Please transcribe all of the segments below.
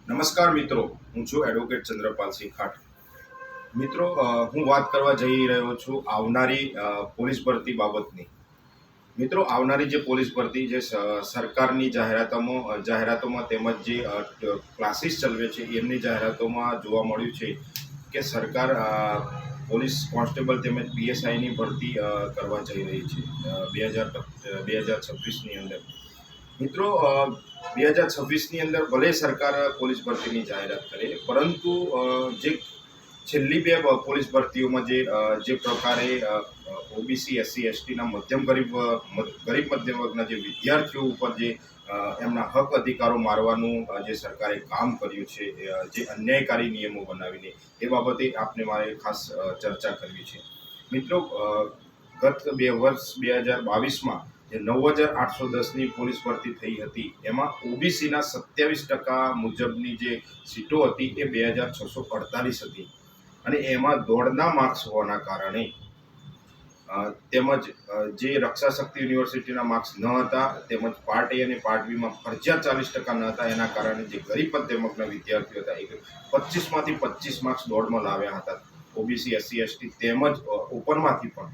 નમસ્કાર મિત્રો, હું છું એડવોકેટ ચંદ્રપાલસિંહ ખાટ. મિત્રો, હું વાત કરવા જઈ રહ્યો છું આવનારી પોલીસ ભરતી બાબતની. મિત્રો, આવનારી જે પોલીસ ભરતી જે સરકારની જાહેરાતોમાં તેમજ જે ક્લાસીસ ચલાવે છે એમની જાહેરાતોમાં જોવા મળ્યું છે કે સરકાર પોલીસ કોન્સ્ટેબલ તેમજ પીએસઆઈની ભરતી કરવા જઈ રહી છે 2026ની અંદર. મિત્રો, 2026ની અંદર ભલે સરકાર પોલીસ ભરતીની જાહેરાત કરે, પરંતુ જે છેલ્લી બે પોલીસ ભરતીઓમાં જે પ્રકારે ઓબીસી એસસી એસટીના ગરીબ મધ્યમ વર્ગના જે વિદ્યાર્થીઓ ઉપર જે એમના હક અધિકારો મારવાનું જે સરકારે કામ કર્યું છે, જે અન્યાયકારી નિયમો બનાવીને, એ બાબતે આપને મારે ખાસ ચર્ચા કરવી છે. મિત્રો, ગત વર્ષ 2022માં જે 9,810ની પોલીસ ભરતી થઈ હતી, એમાં ઓબીસીના 27% મુજબની જે સીટો હતી એ 2,648 હતી. અને એમાં દોડના માર્ક્સ હોવાના કારણે તેમજ જે રક્ષા શક્તિ યુનિવર્સિટીના માર્ક્સ ન હતા, તેમજ પાર્ટ એ અને પાર્ટ બીમાં ફરજિયાત 40% ન હતા, એના કારણે જે ગરીબ મધ્યમ વર્ગના વિદ્યાર્થીઓ હતા એ 25માંથી 25 માર્ક્સ દોડમાં લાવ્યા હતા, ઓબીસી એસસી એસટી તેમજ ઓપનમાંથી પણ.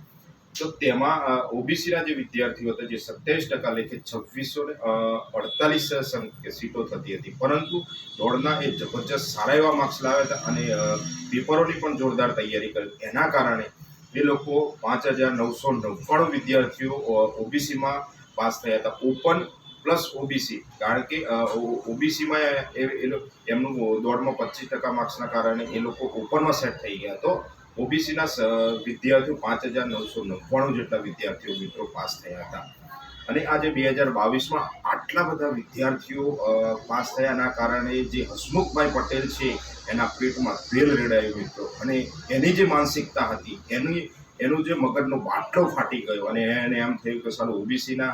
તો તેમાં ઓબીસીના જે વિદ્યાર્થીઓ હતા, જે 27% લેખે 2648 સીટો થતી હતી, પરંતુ દોડના એ જબરજસ્ત સારા એવા માર્ક્સ લાવ્યા હતા અને પેપરોની પણ જોરદાર તૈયારી કરી. એના કારણે એ લોકો 5,999 વિદ્યાર્થીઓ ઓબીસીમાં પાસ થયા હતા, ઓપન પ્લસ ઓબીસી. કારણ કે ઓબીસીમાં એમનું દોડમાં 25% માર્ક્સના કારણે એ લોકો ઓપનમાં સેટ થઈ ગયા. તો ઓબીસીના વિદ્યાર્થીઓ 5,999 જેટલા વિદ્યાર્થીઓ મિત્રો પાસ થયા હતા. અને આજે 2022માં આટલા બધા વિદ્યાર્થીઓ પાસ થયાના કારણે જે હસમુખભાઈ પટેલ છે એના પેટમાં તેલ રેડાયું મિત્રો. અને એની જે માનસિકતા હતી, એનું જે મગજનો બાટલો ફાટી ગયો અને એને એમ થયું કે સારું, ઓબીસીના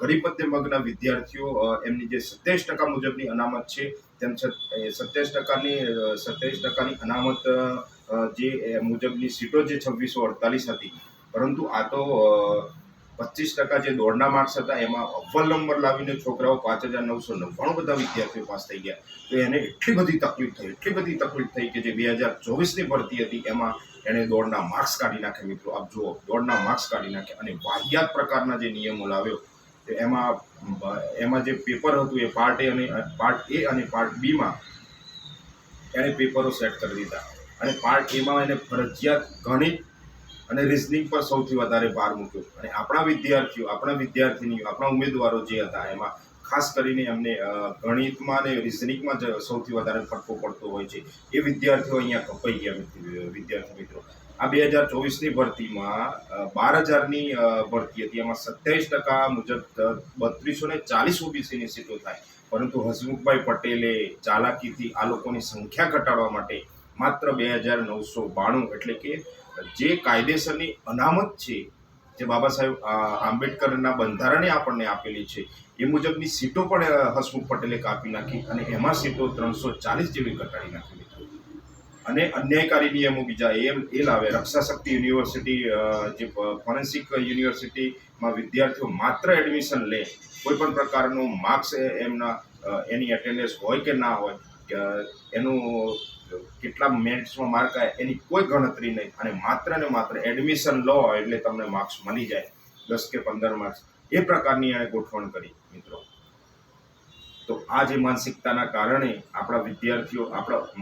ગરીબ મધ્યમ વર્ગના વિદ્યાર્થીઓ એમની જે 27% મુજબની અનામત છે, તેમ 27%ની અનામત જે મુજબની સીટો જે 2648 હતી, પરંતુ આ તો 25% જે દોડના માર્ક્સ હતા એમાં અવ્વલ નંબર લાવીને છોકરાઓ 5,999 બધા વિદ્યાર્થીઓ પાસ થઈ ગયા. તો એને એટલી બધી તકલીફ થઈ કે જે 2024ની ભરતી હતી એમાં એણે દોડના માર્ક્સ કાઢી નાખે. મિત્રો, આપ જુઓ, દોડના માર્ક્સ કાઢી નાખે અને વાહિયાત પ્રકારના જે નિયમો લાવ્યો. એમાં જે પેપર હતું એ પાર્ટ એ અને પાર્ટ બીમાં એણે પેપરો સેટ કરી દીધા. અને પાર્ટ એમાં એને ફરજિયાત ગણિત અને રિઝનિંગ પર સૌથી વધારે ભાર મૂક્યો. અને આપણા વિદ્યાર્થીનીઓ, આપણા ઉમેદવારો જે હતા, એમાં ખાસ કરીને એમને ગણિતમાં અને રિઝનિંગમાં જ સૌથી વધારે ફટકો પડતો હોય છે. એ વિદ્યાર્થીઓ અહીંયા કપાઈ ગયા. વિદ્યાર્થી મિત્રો, આ 2024ની ભરતીમાં 12,000ની ભરતી હતી, એમાં 27% મુજબ 340 ઓબીસીની સીટો થાય. પરંતુ હસમુખભાઈ પટેલે ચાલાકીથી આ લોકોની સંખ્યા ઘટાડવા માટે માત્ર 2,992, એટલે કે જે કાયદેસરની અનામત છે, જે બાબા સાહેબ આંબેડકરના બંધારણે આપણને આપેલી છે, એ મુજબની સીટો પણ હસમુખ પટેલે કાપી નાખી અને એમાં સીટો 340 જેવી ઘટાડી નાખી મિત્રો. અને અન્યાયકારી નિયમો બીજા એ લાવે. રક્ષા શક્તિ યુનિવર્સિટી, જે ફોરેન્સિક યુનિવર્સિટીમાં વિદ્યાર્થીઓ માત્ર એડમિશન લે, કોઈ પણ પ્રકારનું માર્ક્સ એની એટેન્ડન્સ હોય કે ના હોય, એનું કેટલા મેરિટ્સમાં માર્ક આવે એની કોઈ ગણતરી નહીં, અને માત્ર એડમિશન લો એટલે તમને માર્ક્સ મળી જાય, 10 કે 15 માર્ક્સ. એ પ્રકારની એણે ગોઠવણ કરી મિત્રો. તો આ જે માનસિકતાના કારણે આપણા વિદ્યાર્થીઓ,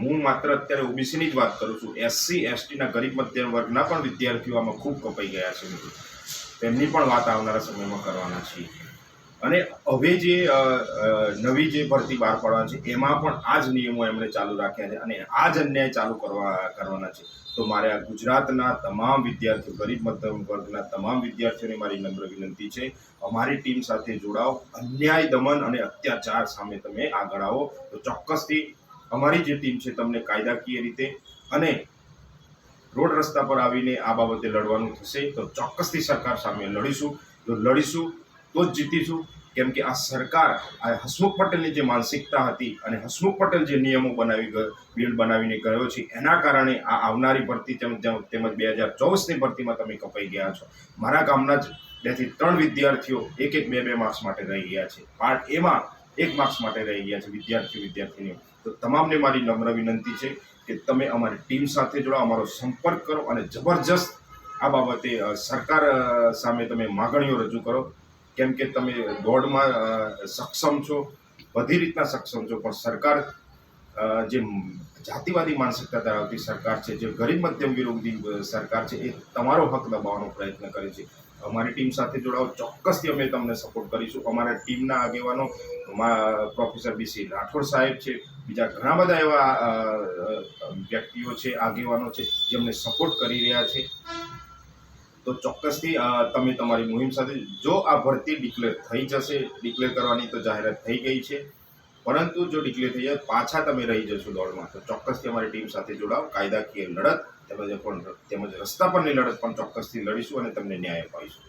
હું માત્ર અત્યારે ઓબીસીની જ વાત કરું છું, એસસી એસટીના ગરીબ મધ્યમ વર્ગના પણ વિદ્યાર્થીઓ આમાં ખૂબ કપાઈ ગયા છે મિત્રો. તેમની પણ વાત આવનારા સમયમાં કરવાના છીએ. અને હવે જે નવી જે ભરતી બહાર પાડવાની છે એમાં પણ આ જ નિયમો એમણે ચાલુ રાખ્યા છે અને આ જ અન્યાય ચાલુ કરવાના છે. તો મારે આ ગુજરાતના તમામ વિદ્યાર્થીઓ, ગરીબ મધ્યમ વર્ગના તમામ વિદ્યાર્થીઓને મારી નમ્ર વિનંતી છે, અમારી ટીમ સાથે જોડાઓ. અન્યાય, દમન અને અત્યાચાર સામે તમે આગળ આવો તો ચોક્કસથી અમારી જે ટીમ છે તમને કાયદાકીય રીતે અને રોડ રસ્તા પર આવીને આ બાબતે લડવાનું થશે. તો ચોક્કસથી સરકાર સામે લડીશું. જો લડીશું તો જ જીતીશું. કેમ કે આ સરકાર, આ હસમુખ પટેલની જે માનસિકતા હતી અને હસમુખ પટેલ જે નિયમો બનાવીને ગયો છે, એના કારણે આ આવનારી ભરતી તેમજ 2024ની ભરતીમાં તમે કપાઈ ગયા છો. મારા ગામના જ 2 થી 3 વિદ્યાર્થીઓ 1-2 માર્ક્સ માટે રહી ગયા છે. પાર્ટ એમાં 1 માર્ક્સ માટે રહી ગયા છે વિદ્યાર્થીનીઓ. તો તમામને મારી નમ્ર વિનંતી છે કે તમે અમારી ટીમ સાથે જોડાઓ, અમારો સંપર્ક કરો અને જબરજસ્ત આ બાબતે સરકાર સામે તમે માગણીઓ રજૂ કરો. કેમ કે તમે દોડમાં સક્ષમ છો, બધી રીતના સક્ષમ છો, પણ સરકાર જે જાતિવાદી માનસિકતા ધરાવતી સરકાર છે, જે ગરીબ મધ્યમ વિરોધી સરકાર છે, એ તમારો હક દબાવવાનો પ્રયત્ન કરે છે. અમારી ટીમ સાથે જોડાઓ, ચોક્કસથી અમે તમને સપોર્ટ કરીશું. અમારા ટીમના આગેવાનો પ્રોફેસર BC રાઠોડ સાહેબ છે, બીજા ઘણા બધા એવા વ્યક્તિઓ છે, આગેવાનો છે, જેમને સપોર્ટ કરી રહ્યા છે. તો ચોક્કસથી તમે તમારી મુહિમ સાથે, જો આ ભરતી ડિક્લેર થઈ જશે, ડિક્લેર કરવાની તો જાહેરાત થઈ ગઈ છે, પરંતુ જો ડિક્લેર થઈ જાય, પાછા તમે રહી જશો દોડમાં, તો ચોક્કસથી અમારી ટીમ સાથે જોડાઓ. કાયદાકીય લડત તેમજ રસ્તા પરની લડત પણ ચોક્કસથી લડીશું અને તમને ન્યાય અપાવીશું.